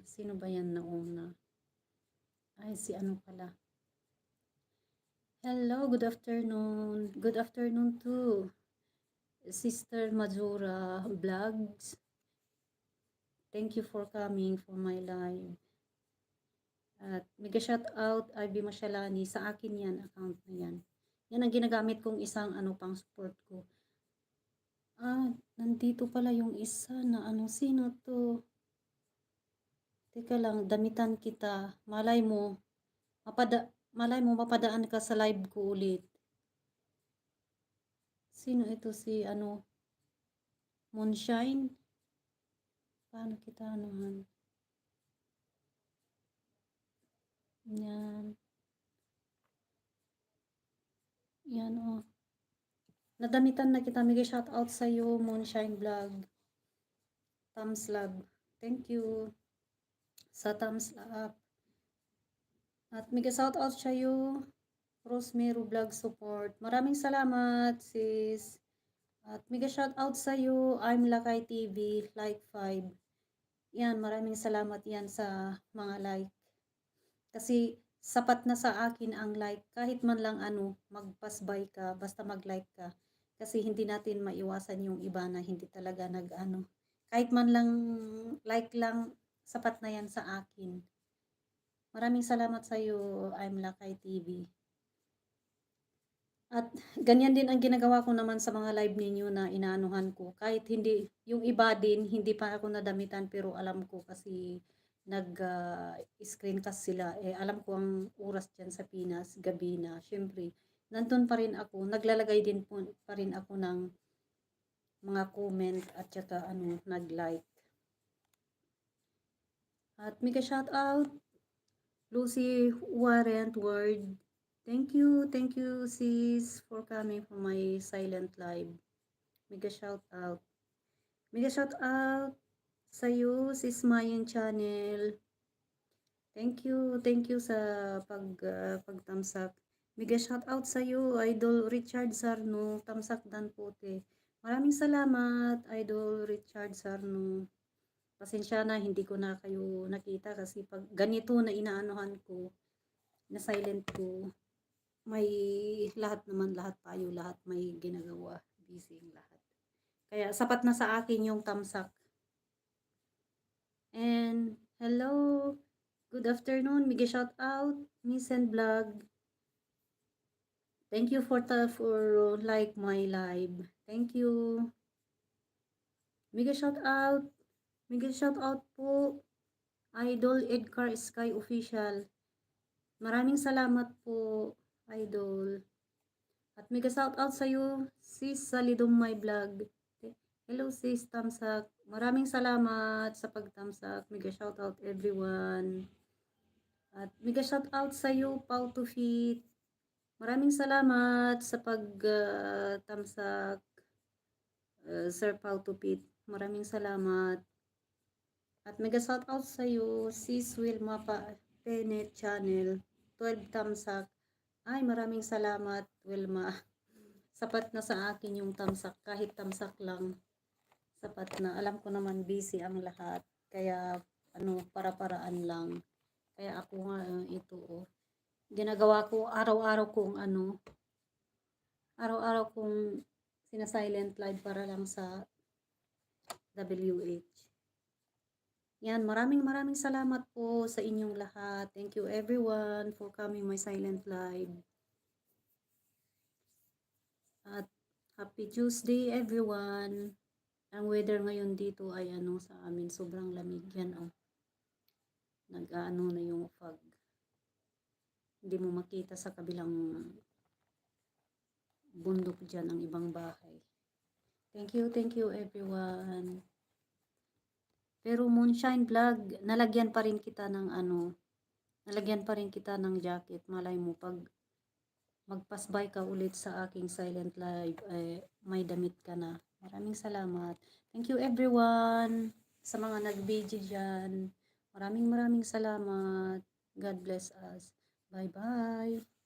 Sino ba yan nauna? Ay, si ano pala. Hello, good afternoon. Good afternoon to Sister Majora Vlogs. Thank you for coming for my live. At mega shout out Ivy Mashalani. Sa akin yan, account na yan. Yan ang ginagamit kong isang pang support ko. Nandito pala yung isa na sino to? Teka lang, damitan kita. Malay mo mapadaan ka sa live ko ulit. Sino ito si Moonshine? Paano kita anuhan? Yan. Yan oh. Nadamitan na kita. Mega shout out sa iyo, Moonshine Vlog. Thumbs up. Thank you sa thumbs up. At mega shout out sa iyo, Rosemary Vlog Support. Maraming salamat, sis. At mega shout out sa iyo, I'm Lakay TV, like 5. Yan, maraming salamat yan sa mga like. Kasi sapat na sa akin ang like. Kahit man lang mag-pass by ka, basta mag-like ka. Kasi hindi natin maiwasan yung iba na hindi talaga kahit man lang like lang, sapat na yan sa akin. Maraming salamat sa iyo, I'm Lakay TV. At ganyan din ang ginagawa ko naman sa mga live ninyo na inaanuhan ko. Kahit hindi, yung iba din, hindi pa ako nadamitan pero alam ko kasi nag-screencast sila. Alam ko ang oras dyan sa Pinas, gabi na. Siyempre, nandun pa rin ako. Naglalagay din pa rin ako ng mga comment at saka nag-like. At mega shout out, Lucy Warrant Word. Thank you sis for coming for my silent live. Mega shout out. Mega shout out sa iyo, sis Mayan Channel. Thank you sa pagtamsak. Mega shout out sa iyo, Idol Richard Sarno, tamsak dan puti. Maraming salamat, Idol Richard Sarno. Pasensya na, hindi ko na kayo nakita kasi pag ganito na inaanuhan ko, na silent ko, may lahat tayo may ginagawa, busy ang lahat. Kaya sapat na sa akin yung tamsak. And hello, good afternoon, mega shout out, Miss and Vlog. Thank you for like my live. Thank you. Mega shout out po, Idol Edgar Sky Official. Maraming salamat po, Idol. At mega shout out sa iyo, sis Salidong My Vlog. Hello sis, tamsak. Maraming salamat sa pagtamsak. Mega shout out everyone. At mega shout out sa iyo, Pau to Fit. Maraming salamat sa pagtamsak, Sir Pau to Fit. Maraming salamat. At mega shout out sa iyo, sis Wilma Penet Channel. 12 tamsak. Ay, maraming salamat, Wilma. Sapat na sa akin yung tamsak. Kahit tamsak lang, sapat na. Alam ko naman busy ang lahat. Kaya, para-paraan lang. Kaya ako nga, ito, ginagawa ko, araw-araw kong sina-silent live para lang sa WH. Yan, maraming salamat po sa inyong lahat. Thank you everyone for coming my silent live. At happy Tuesday everyone. Ang weather ngayon dito ay sa amin sobrang lamig yan nag-aano na yung fog. Hindi mo makita sa kabilang bundok dyan ang ibang bahay. Thank you everyone. Pero Moonshine Vlog, nalagyan pa rin kita ng jacket. Malay mo pag mag-pass by ka ulit sa aking silent live, may damit ka na. Maraming salamat. Thank you everyone sa mga nag-video dyan. Maraming salamat. God bless us. Bye-bye.